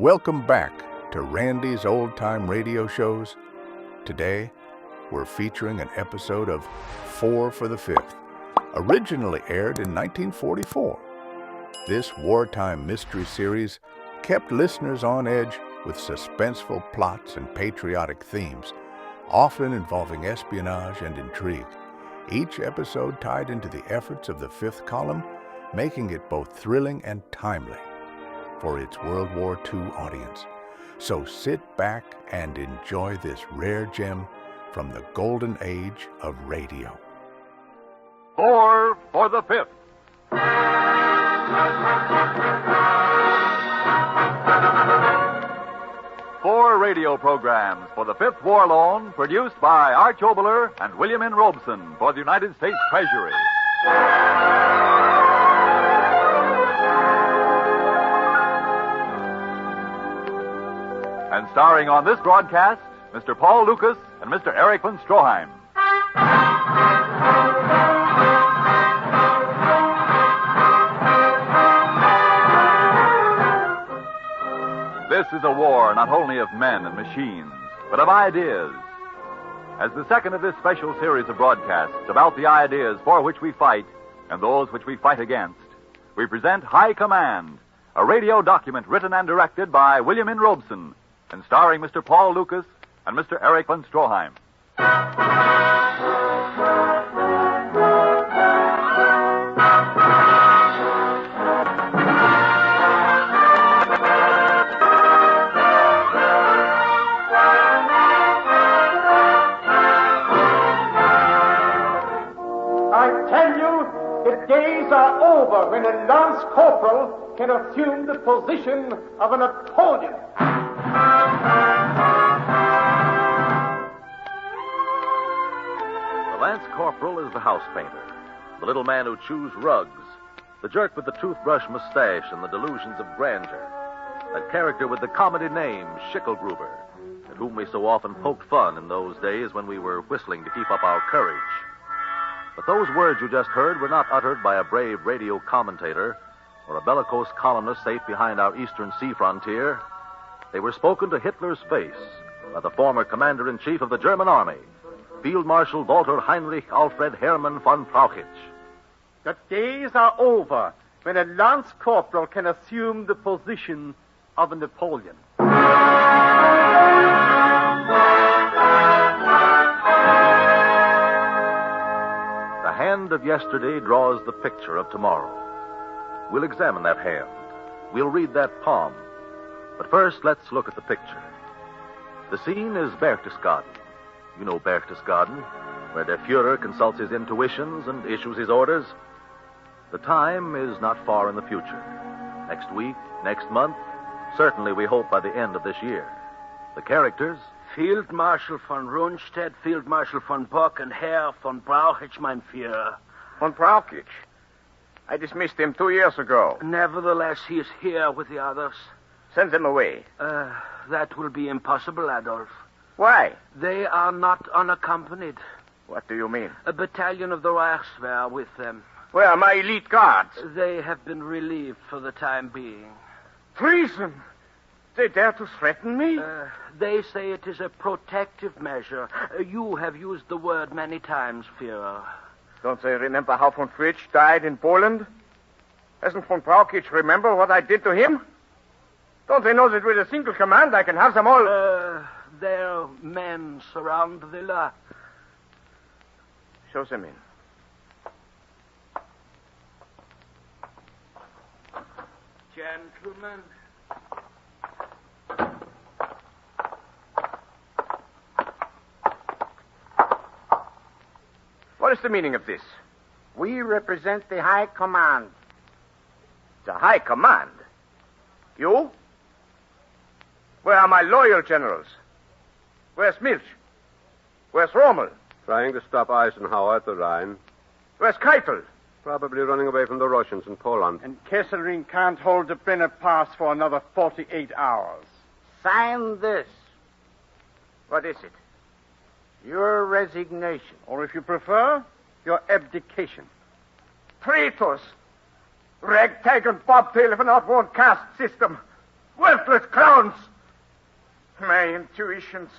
Welcome back to Randy's Old Time Radio Shows. Today, we're featuring an episode of 4 for the Fifth, originally aired in 1944. This wartime mystery series kept listeners on edge with suspenseful plots and patriotic themes, often involving espionage and intrigue. Each episode tied into the efforts of the fifth column, making it both thrilling and timely for its World War II audience. So sit back and enjoy this rare gem from the golden age of radio. 4 for the Fifth. 4 radio programs for the Fifth War Loan, produced by Arch Oboler and William N. Robeson for the United States Treasury. And starring on this broadcast, Mr. Paul Lucas and Mr. Eric von Stroheim. This is a war not only of men and machines, but of ideas. As the second of this special series of broadcasts about the ideas for which we fight and those which we fight against, we present High Command, a radio document written and directed by William N. Robeson, and starring Mr. Paul Lucas and Mr. Eric von Stroheim. I tell you, the days are over when a lance corporal can assume the position of a Napoleon. The lance corporal is the house painter, the little man who chews rugs, the jerk with the toothbrush mustache and the delusions of grandeur, that character with the comedy name Schickelgruber, at whom we so often poked fun in those days when we were whistling to keep up our courage. But those words you just heard were not uttered by a brave radio commentator or a bellicose columnist safe behind our eastern sea frontier. They were spoken to Hitler's face by the former commander-in-chief of the German army, Field Marshal Walter Heinrich Alfred Hermann von Brauchitsch. The days are over when a lance corporal can assume the position of a Napoleon. The hand of yesterday draws the picture of tomorrow. We'll examine that hand. We'll read that palm. But first, let's look at the picture. The scene is Berchtesgaden. You know Berchtesgaden, where der Führer consults his intuitions and issues his orders. The time is not far in the future. Next week, next month, certainly we hope by the end of this year. The characters: Field Marshal von Rundstedt, Field Marshal von Bock, and Herr von Brauchitsch, mein Führer. Von Brauchitsch? I dismissed him 2 years ago. Nevertheless, he is here with the others. Send them away. That will be impossible, Adolf. Why? They are not unaccompanied. What do you mean? A battalion of the Reichswehr with them. Well, my elite guards. They have been relieved for the time being. Treason! They dare to threaten me? They say it is a protective measure. You have used the word many times, Führer. Don't they remember how von Fritsch died in Poland? Doesn't von Brauchitsch remember what I did to him? Don't they know that with a single command I can have them all... Their men surround the villa. Show them in. Gentlemen. What is the meaning of this? We represent the High Command. The High Command? You? Where are my loyal generals? Where's Milch? Where's Rommel? Trying to stop Eisenhower at the Rhine. Where's Keitel? Probably running away from the Russians in Poland. And Kesselring can't hold the Brenner Pass for another 48 hours. Sign this. What is it? Your resignation. Or if you prefer, your abdication. Traitors! Ragtag and bobtail of an outworn caste system. Worthless clowns! My intuitions.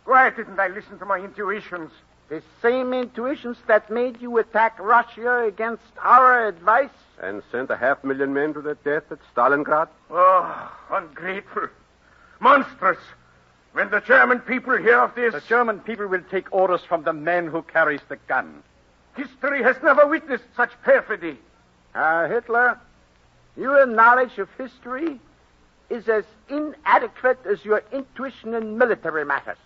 Why didn't I listen to my intuitions? The same intuitions that made you attack Russia against our advice? And sent 500,000 men to their death at Stalingrad? Oh, ungrateful. Monstrous. When the German people hear of this... The German people will take orders from the man who carries the gun. History has never witnessed such perfidy. Hitler, your knowledge of history is as inadequate as your intuition in military matters.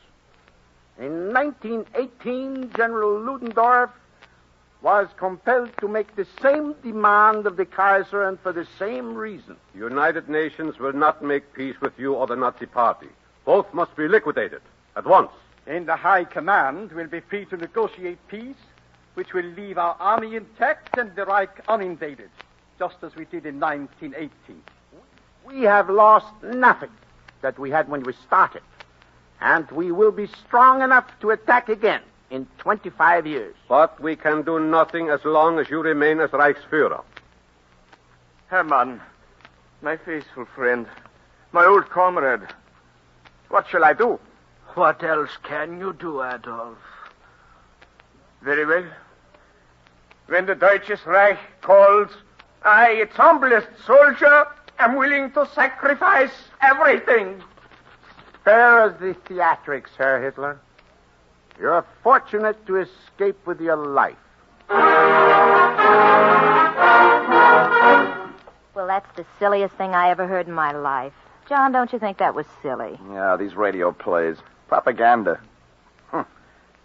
In 1918, General Ludendorff was compelled to make the same demand of the Kaiser and for the same reason. United Nations will not make peace with you or the Nazi Party. Both must be liquidated at once. And the High Command will be free to negotiate peace, which will leave our army intact and the Reich uninvaded, just as we did in 1918. We have lost nothing that we had when we started, and we will be strong enough to attack again in 25 years. But we can do nothing as long as you remain as Reichsführer. Hermann, my faithful friend, my old comrade, what shall I do? What else can you do, Adolf? Very well. When the Deutsches Reich calls, I, its humblest soldier, am willing to sacrifice everything. Spare us the theatrics, Herr Hitler. You're fortunate to escape with your life. Well, that's the silliest thing I ever heard in my life. John, don't you think that was silly? Yeah, these radio plays. Propaganda.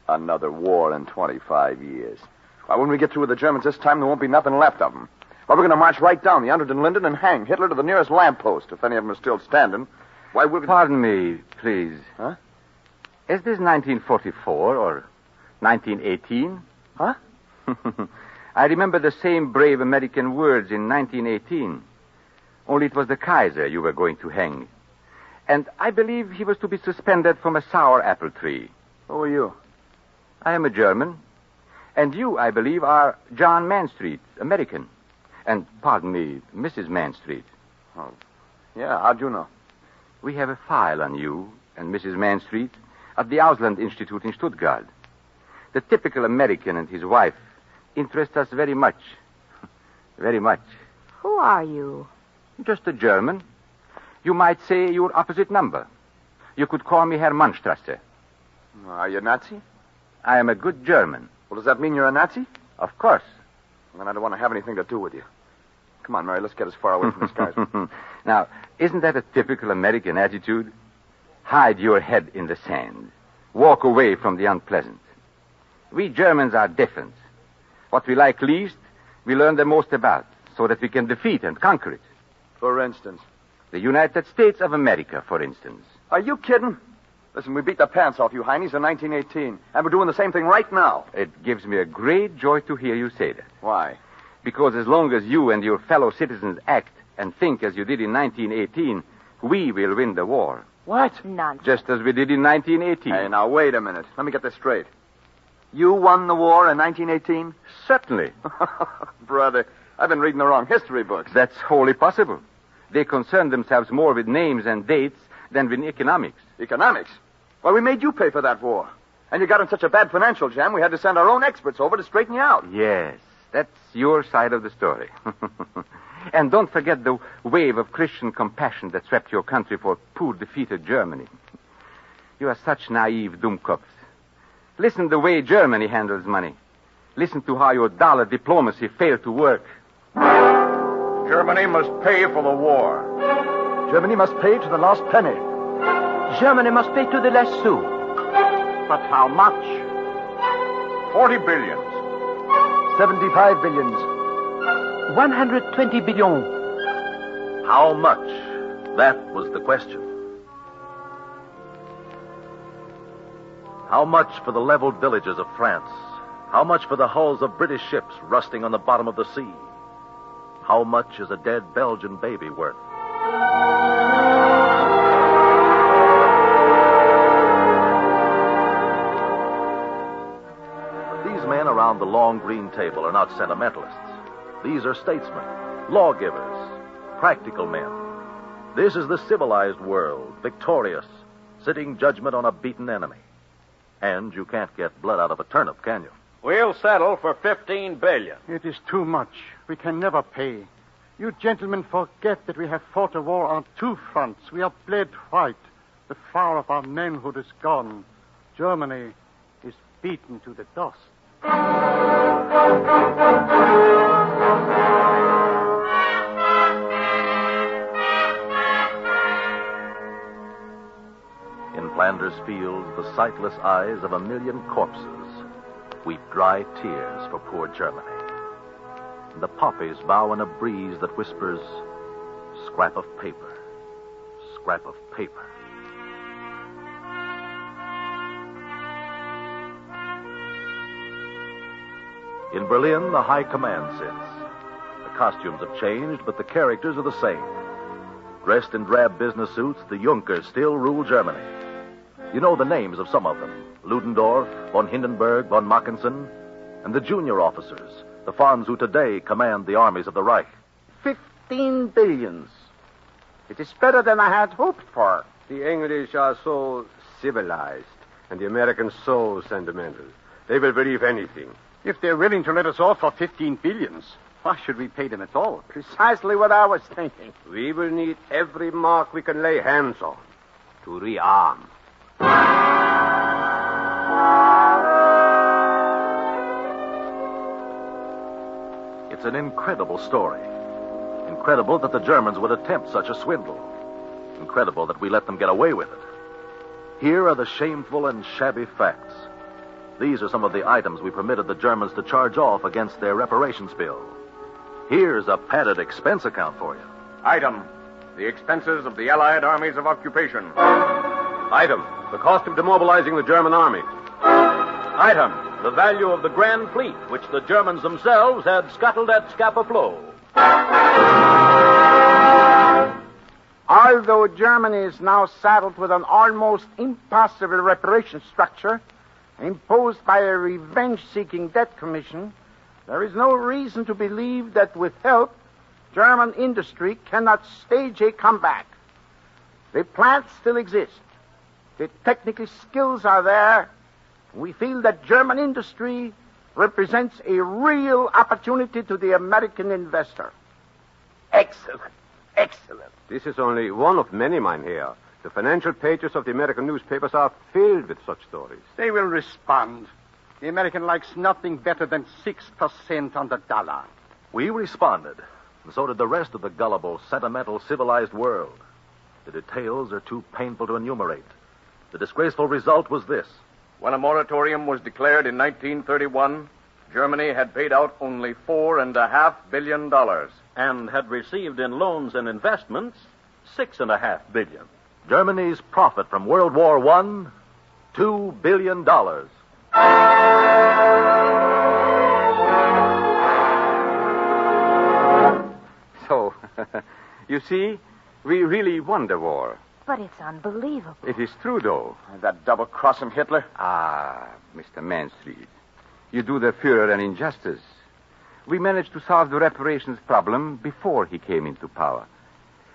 Another war in 25 years. Why, when we get through with the Germans this time, there won't be nothing left of them. Well, we're going to march right down the Unter den Linden and hang Hitler to the nearest lamppost, if any of them are still standing. Why, we're... Pardon me, please. Huh? Is this 1944 or 1918? Huh? I remember the same brave American words in 1918. Only it was the Kaiser you were going to hang. And I believe he was to be suspended from a sour apple tree. Who are you? I am a German. And you, I believe, are John Manstreet, American. And, pardon me, Mrs. Manstreet. Oh, yeah, how'd you know? We have a file on you and Mrs. Manstreet at the Ausland Institute in Stuttgart. The typical American and his wife interest us very much. Very much. Who are you? Just a German. You might say your opposite number. You could call me Herr Mannstrasse. Are you a Nazi? I am a good German. Well, does that mean you're a Nazi? Of course. Then I don't want to have anything to do with you. Come on, Mary, let's get as far away from this guy. Now, isn't that a typical American attitude? Hide your head in the sand. Walk away from the unpleasant. We Germans are different. What we like least, we learn the most about, so that we can defeat and conquer it. For instance? The United States of America, for instance. Are you kidding? Listen, we beat the pants off you heinies in 1918, and we're doing the same thing right now. It gives me a great joy to hear you say that. Why? Because as long as you and your fellow citizens act and think as you did in 1918, we will win the war. What? Nonsense. Just as we did in 1918. Hey, now, wait a minute. Let me get this straight. You won the war in 1918? Certainly. Brother, I've been reading the wrong history books. That's wholly possible. They concern themselves more with names and dates than with economics. Economics? Why, we made you pay for that war. And you got in such a bad financial jam, we had to send our own experts over to straighten you out. Yes, that's your side of the story. And don't forget the wave of Christian compassion that swept your country for poor, defeated Germany. You are such naive Dummkopf. Listen the way Germany handles money. Listen to how your dollar diplomacy failed to work. Germany must pay for the war. Germany must pay to the last penny. Germany must pay to the last sou. But how much? 40 billions. 75 billions. 120 billion. How much? That was the question. How much for the leveled villages of France? How much for the hulls of British ships rusting on the bottom of the sea? How much is a dead Belgian baby worth? These men around the long green table are not sentimentalists. These are statesmen, lawgivers, practical men. This is the civilized world, victorious, sitting judgment on a beaten enemy. And you can't get blood out of a turnip, can you? We'll settle for $15 billion. It is too much. We can never pay. You gentlemen forget that we have fought a war on two fronts. We are bled white. The flower of our manhood is gone. Germany is beaten to the dust. In Flanders fields, the sightless eyes of a million corpses weep dry tears for poor Germany. And the poppies bow in a breeze that whispers, scrap of paper, scrap of paper. In Berlin, the high command sits. The costumes have changed, but the characters are the same. Dressed in drab business suits, the Junkers still rule Germany. You know the names of some of them. Ludendorff, von Hindenburg, von Mackensen, and the junior officers, the Fonds who today command the armies of the Reich. 15 billions. It is better than I had hoped for. The English are so civilized, and the Americans so sentimental. They will believe anything. If they're willing to let us off for 15 billions, why should we pay them at all? Precisely what I was thinking. We will need every mark we can lay hands on to rearm. It's an incredible story. Incredible that the Germans would attempt such a swindle. Incredible that we let them get away with it. Here are the shameful and shabby facts. These are some of the items we permitted the Germans to charge off against their reparations bill. Here's a padded expense account for you. Item, the expenses of the Allied armies of occupation. Item, the cost of demobilizing the German army. Item, the value of the Grand Fleet, which the Germans themselves had scuttled at Scapa Flow. Although Germany is now saddled with an almost impossible reparation structure imposed by a revenge-seeking debt commission, there is no reason to believe that with help, German industry cannot stage a comeback. The plants still exist. The technical skills are there. We feel that German industry represents a real opportunity to the American investor. Excellent. Excellent. This is only one of many, Mynheer. The financial pages of the American newspapers are filled with such stories. They will respond. The American likes nothing better than 6% on the dollar. We responded, and so did the rest of the gullible, sentimental, civilized world. The details are too painful to enumerate. The disgraceful result was this. When a moratorium was declared in 1931, Germany had paid out only $4.5 billion. And had received in loans and investments $6.5 billion. Germany's profit from World War I, $2 billion. So, you see, we really won the war. But it's unbelievable. It is true, though. That double-crossing Hitler? Ah, Mr. Mansfield, you do the Führer an injustice. We managed to solve the reparations problem before he came into power.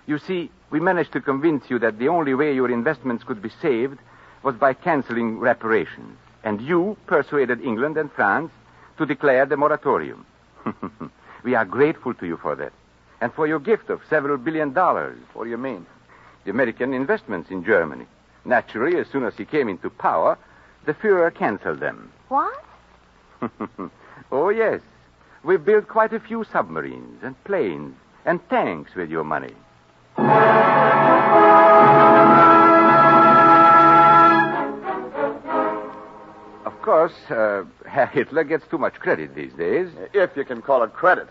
You see, we managed to convince you that the only way your investments could be saved was by canceling reparations. And you persuaded England and France to declare the moratorium. We are grateful to you for that. And for your gift of several $1 billion. What do you mean? The American investments in Germany. Naturally, as soon as he came into power, the Führer canceled them. What? Oh, yes. We built quite a few submarines and planes and tanks with your money. Of course, Herr Hitler gets too much credit these days. If you can call it credit.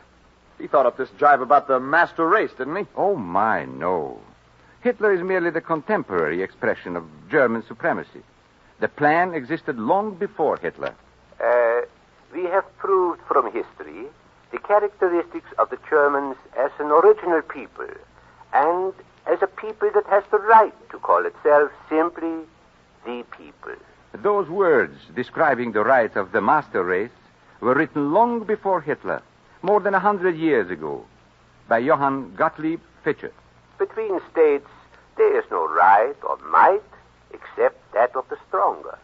He thought up this jive about the master race, didn't he? Oh, my, no. Hitler is merely the contemporary expression of German supremacy. The plan existed long before Hitler. We have proved from history the characteristics of the Germans as an original people and as a people that has the right to call itself simply the people. Those words describing the rights of the master race were written long before Hitler, more than 100 years ago, by Johann Gottlieb Fichte. between states, there is no right or might except that of the stronger.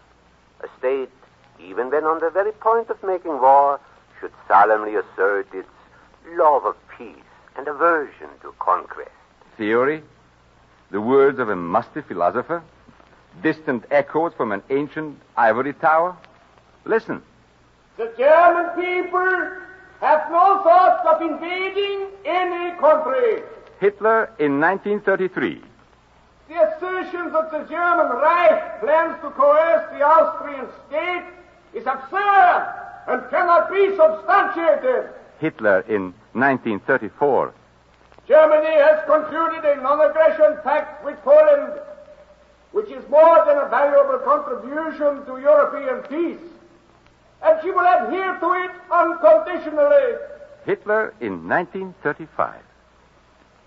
A state, even when on the very point of making war, should solemnly assert its love of peace and aversion to conquest. Theory? The words of a musty philosopher? Distant echoes from an ancient ivory tower? Listen. The German people have no thoughts of invading any country. Hitler in 1933. The assertion that the German Reich plans to coerce the Austrian state is absurd and cannot be substantiated. Hitler in 1934. Germany has concluded a non-aggression pact with Poland, which is more than a valuable contribution to European peace, and she will adhere to it unconditionally. Hitler in 1935.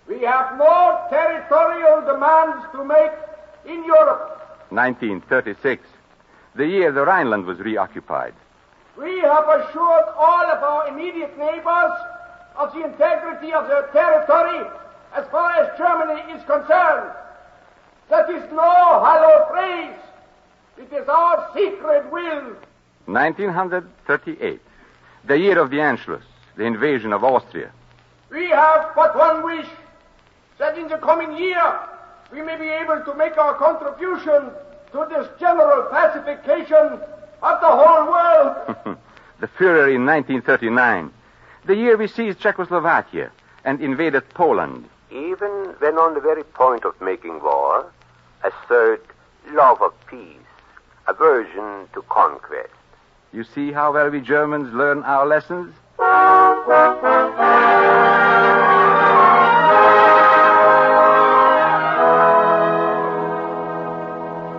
We have no territorial demands to make in Europe. 1936, the year the Rhineland was reoccupied. We have assured all of our immediate neighbors of the integrity of their territory as far as Germany is concerned. That is no hollow phrase. It is our secret will. 1938, the year of the Anschluss, the invasion of Austria. We have but one wish, that in the coming year we may be able to make our contribution to this general pacification of the whole world. The Führer in 1939, the year we seized Czechoslovakia and invaded Poland. Even when on the very point of making war, assert love of peace, aversion to conquest. You see how well we Germans learn our lessons?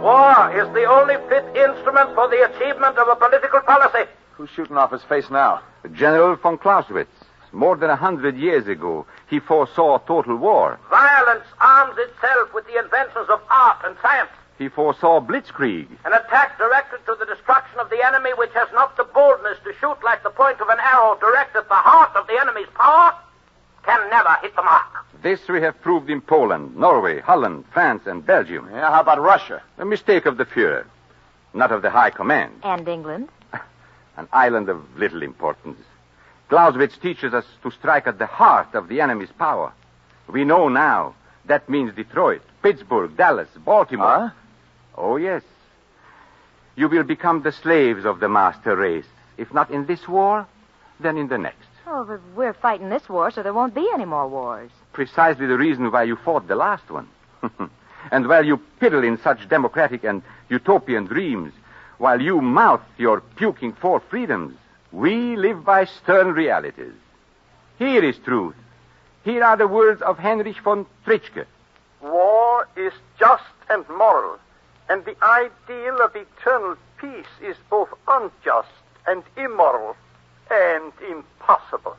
War is the only fit instrument for the achievement of a political policy. Who's shooting off his face now? General von Clausewitz. More than 100 years ago, he foresaw total war. Violence arms itself with the inventions of art and science. He foresaw blitzkrieg. An attack directed to the destruction of the enemy which has not the boldness to shoot like the point of an arrow direct at the heart of the enemy's power can never hit the mark. This we have proved in Poland, Norway, Holland, France, and Belgium. Yeah, how about Russia? A mistake of the Führer, not of the High Command. And England? An island of little importance. Clausewitz teaches us to strike at the heart of the enemy's power. We know now that means Detroit, Pittsburgh, Dallas, Baltimore. Huh? Oh, yes. You will become the slaves of the master race. If not in this war, then in the next. Oh, but we're fighting this war, so there won't be any more wars. Precisely the reason why you fought the last one. And while you piddle in such democratic and utopian dreams, while you mouth your puking for freedoms, we live by stern realities. Here is truth. Here are the words of Heinrich von Treitschke. War is just and moral, and the ideal of eternal peace is both unjust and immoral and impossible.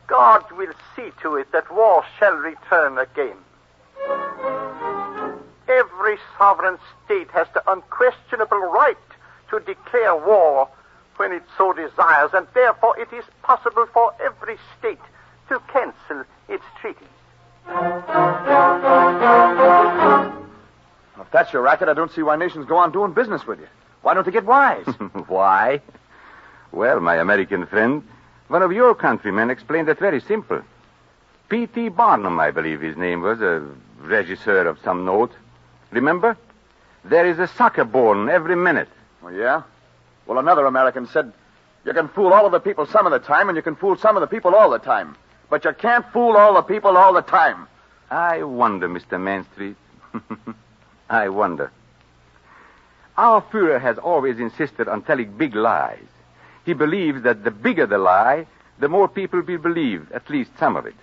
God will see to it that war shall return again. Every sovereign state has the unquestionable right to declare war when it so desires, and therefore it is possible for every state to cancel its treaties. If that's your racket, I don't see why nations go on doing business with you. Why don't they get wise? Why? Well, my American friend, one of your countrymen explained it very simple. P.T. Barnum, I believe his name was, a regisseur of some note. Remember? There is a sucker born every minute. Oh, yeah? Well, another American said, you can fool all of the people some of the time, and you can fool some of the people all the time. But you can't fool all the people all the time. I wonder, Mr. Manstreet. I wonder. Our Führer has always insisted on telling big lies. He believes that the bigger the lie, the more people will believe at least some of it.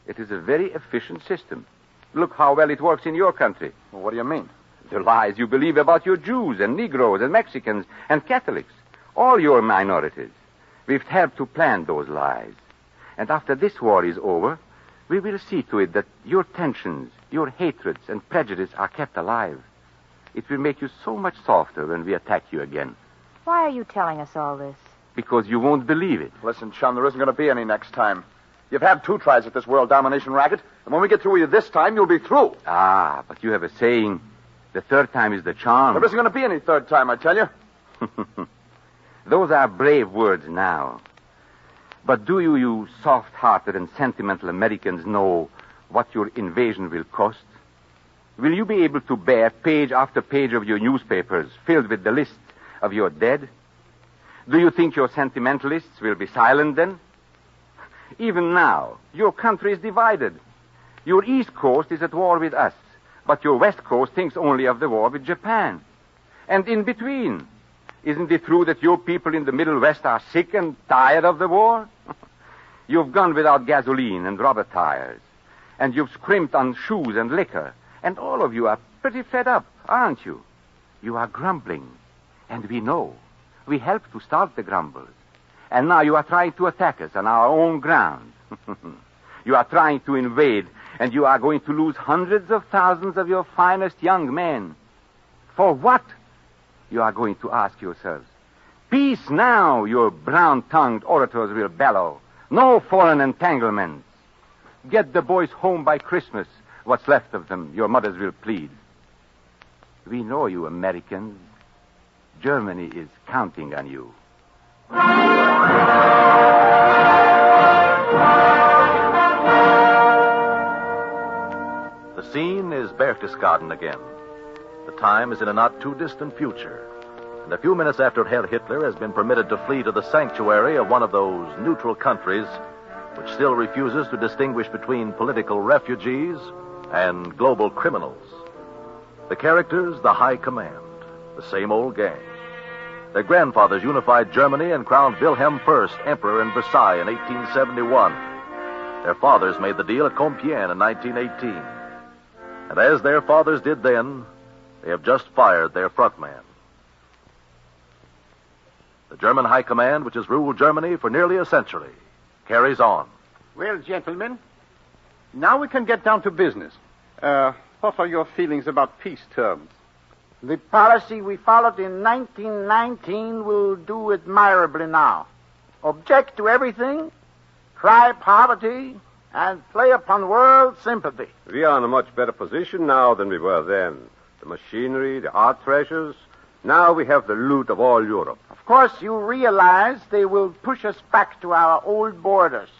It is a very efficient system. Look how well it works in your country. Well, what do you mean? The lies you believe about your Jews and Negroes and Mexicans and Catholics. All your minorities. We've helped to plan those lies. And after this war is over, we will see to it that your tensions, your hatreds and prejudice are kept alive. It will make you so much softer when we attack you again. Why are you telling us all this? Because you won't believe it. Listen, chum, there isn't going to be any next time. You've had 2 tries at this world domination racket, and when we get through with you this time, you'll be through. Ah, but you have a saying, the third time is the charm. There isn't going to be any third time, I tell you. Those are brave words now. But do you soft-hearted and sentimental Americans know what your invasion will cost? Will you be able to bear page after page of your newspapers filled with the list of your dead? Do you think your sentimentalists will be silent then? Even now, your country is divided. Your East Coast is at war with us, but your West Coast thinks only of the war with Japan. And in between, isn't it true that your people in the Middle West are sick and tired of the war? You've gone without gasoline and rubber tires, and you've scrimped on shoes and liquor, and all of you are pretty fed up, aren't you? You are grumbling, and we know. We helped to start the grumbles. And now you are trying to attack us on our own ground. You are trying to invade, and you are going to lose hundreds of thousands of your finest young men. For what? You are going to ask yourselves. Peace now, your brown-tongued orators will bellow. No foreign entanglements. Get the boys home by Christmas. What's left of them, your mothers will plead. We know you Americans. Germany is counting on you. The scene is Berchtesgaden again. The time is in a not-too-distant future. And a few minutes after Herr Hitler has been permitted to flee to the sanctuary of one of those neutral countries which still refuses to distinguish between political refugees and global criminals. The characters, the High Command, the same old gang. Their grandfathers unified Germany and crowned Wilhelm I emperor in Versailles in 1871. Their fathers made the deal at Compiègne in 1918. And as their fathers did then, they have just fired their front man. The German High Command, which has ruled Germany for nearly a century, carries on. Well, gentlemen, now we can get down to business. What are your feelings about peace terms? The policy we followed in 1919 will do admirably now. Object to everything, cry poverty, and play upon world sympathy. We are in a much better position now than we were then. The machinery, the art treasures. Now we have the loot of all Europe. Of course, you realize they will push us back to our old borders.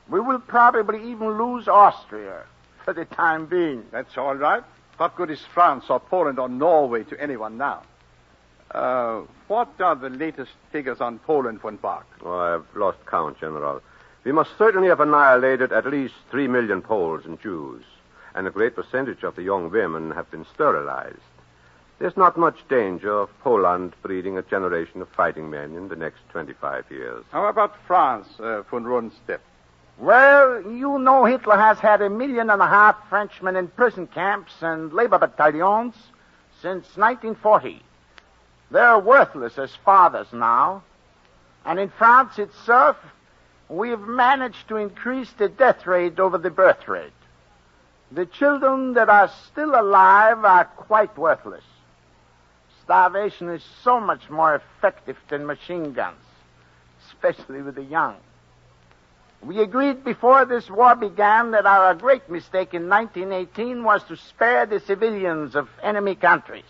We will probably even lose Austria for the time being. That's all right. What good is France or Poland or Norway to anyone now? What are the latest figures on Poland, von Bach? Oh, I've lost count, General. We must certainly have annihilated at least 3 million Poles and Jews, and a great percentage of the young women have been sterilized. There's not much danger of Poland breeding a generation of fighting men in the next 25 years. How about France, von Rundstedt? Well, you know Hitler has had 1.5 million Frenchmen in prison camps and labor battalions since 1940. They're worthless as fathers now. And in France itself, we've managed to increase the death rate over the birth rate. The children that are still alive are quite worthless. Starvation is so much more effective than machine guns, especially with the young. We agreed before this war began that our great mistake in 1918 was to spare the civilians of enemy countries.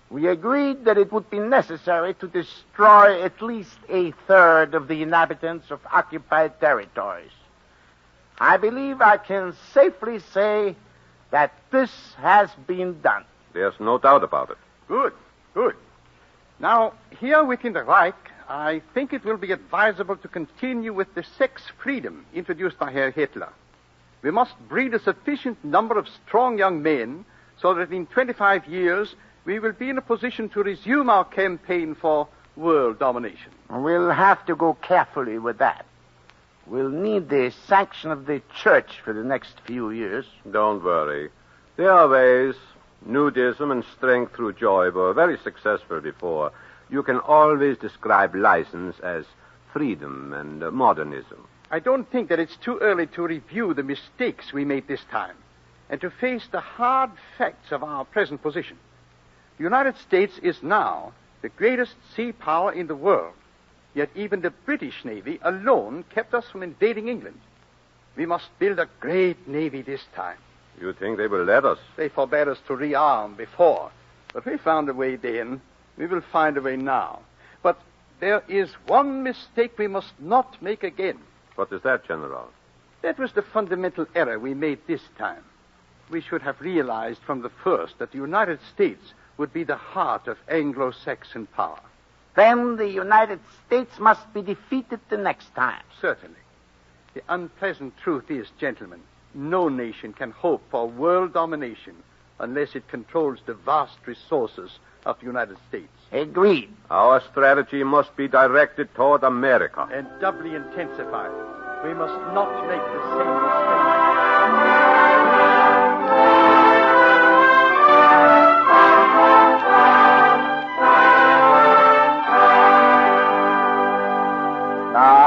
We agreed that it would be necessary to destroy at least 1/3 of the inhabitants of occupied territories. I believe I can safely say that this has been done. There's no doubt about it. Good, good. Now, here within the Reich, I think it will be advisable to continue with the sex freedom introduced by Herr Hitler. We must breed a sufficient number of strong young men so that in 25 years we will be in a position to resume our campaign for world domination. We'll have to go carefully with that. We'll need the sanction of the church for the next few years. Don't worry. There are ways. Nudism and strength through joy were very successful before. You can always describe license as freedom and modernism. I don't think that it's too early to review the mistakes we made this time and to face the hard facts of our present position. The United States is now the greatest sea power in the world, yet even the British Navy alone kept us from invading England. We must build a great navy this time. You think they will let us? They forbade us to rearm before, but we found a way then. We will find a way now. But there is one mistake we must not make again. What is that, General? That was the fundamental error we made this time. We should have realized from the first that the United States would be the heart of Anglo-Saxon power. Then the United States must be defeated the next time. Certainly. The unpleasant truth is, gentlemen, no nation can hope for world domination unless it controls the vast resources of the United States. Agreed. Our strategy must be directed toward America. And doubly intensified. We must not make the same mistake.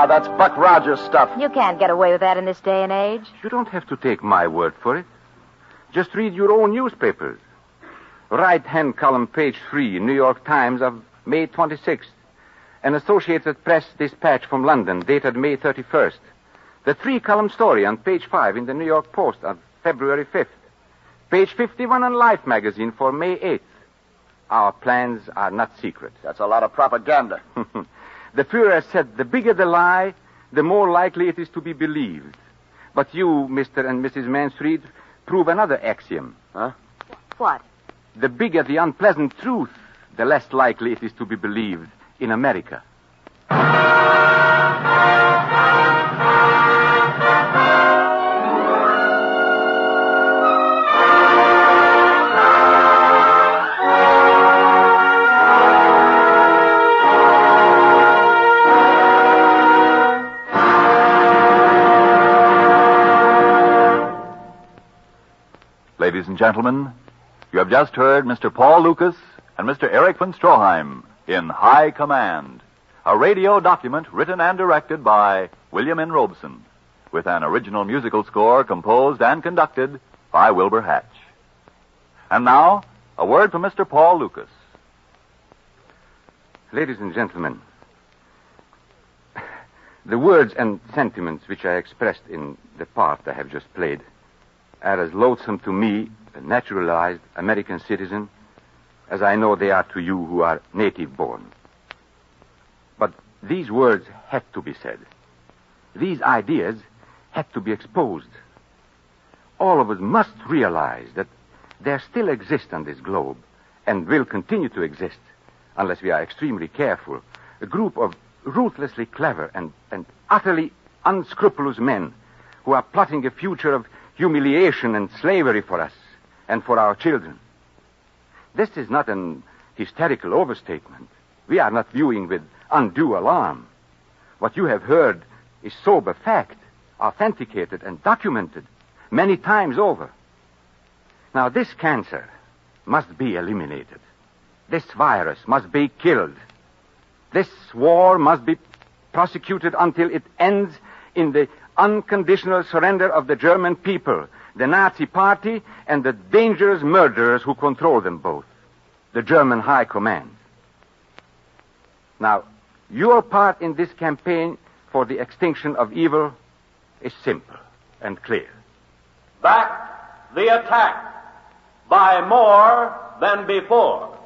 That's Buck Rogers stuff. You can't get away with that in this day and age. You don't have to take my word for it. Just read your own newspapers. Right-hand column, page 3, New York Times of May 26th. An Associated Press dispatch from London, dated May 31st. The 3-column story on page 5 in the New York Post of February 5th. Page 51 on Life magazine for May 8th. Our plans are not secret. That's a lot of propaganda. The Führer said the bigger the lie, the more likely it is to be believed. But you, Mr. and Mrs. Mansfield, prove another axiom. Huh? What? The bigger the unpleasant truth, the less likely it is to be believed in America. Ladies and gentlemen, you have just heard Mr. Paul Lucas and Mr. Eric von Stroheim in High Command, a radio document written and directed by William N. Robeson, with an original musical score composed and conducted by Wilbur Hatch. And now, a word from Mr. Paul Lucas. Ladies and gentlemen, the words and sentiments which I expressed in the part I have just played are as loathsome to me, a naturalized American citizen, as I know they are to you who are native-born. But these words had to be said. These ideas had to be exposed. All of us must realize that there still exists on this globe, and will continue to exist, unless we are extremely careful, a group of ruthlessly clever and utterly unscrupulous men who are plotting a future of humiliation and slavery for us and for our children. This is not an hysterical overstatement. We are not viewing with undue alarm. What you have heard is sober fact, authenticated and documented many times over. Now, this cancer must be eliminated. This virus must be killed. This war must be prosecuted until it ends in the unconditional surrender of the German people, the Nazi Party, and the dangerous murderers who control them both, the German High Command. Now, your part in this campaign for the extinction of evil is simple and clear. Back the attack by more than before.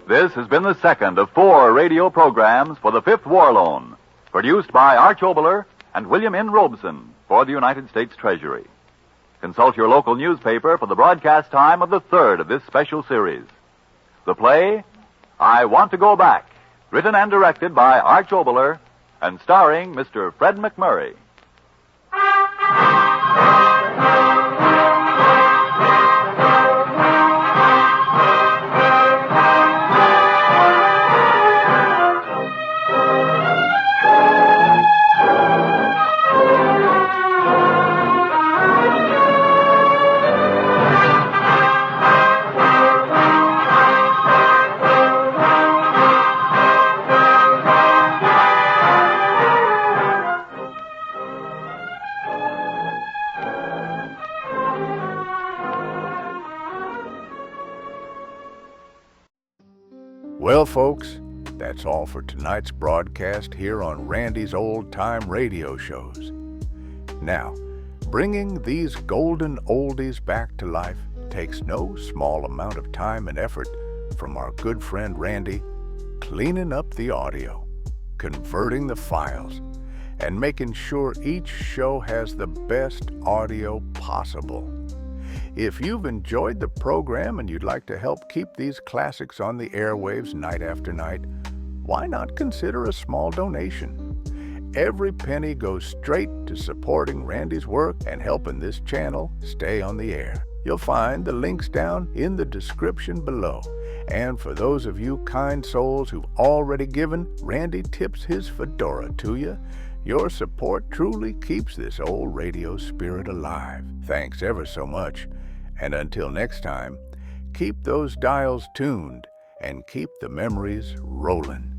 This has been the second of 4 radio programs for the 5th War Loan, produced by Arch Oboler and William N. Robeson for the United States Treasury. Consult your local newspaper for the broadcast time of the 3rd of this special series. The play, I Want to Go Back, written and directed by Arch Oboler and starring Mr. Fred McMurray. Well, folks, that's all for tonight's broadcast here on Randy's Old Time Radio Shows. Now, bringing these golden oldies back to life takes no small amount of time and effort from our good friend Randy, cleaning up the audio, converting the files, and making sure each show has the best audio possible. If you've enjoyed the program and you'd like to help keep these classics on the airwaves night after night, why not consider a small donation? Every penny goes straight to supporting Randy's work and helping this channel stay on the air. You'll find the links down in the description below. And for those of you kind souls who've already given, Randy tips his fedora to you. Your support truly keeps this old radio spirit alive. Thanks ever so much. And until next time, keep those dials tuned and keep the memories rolling.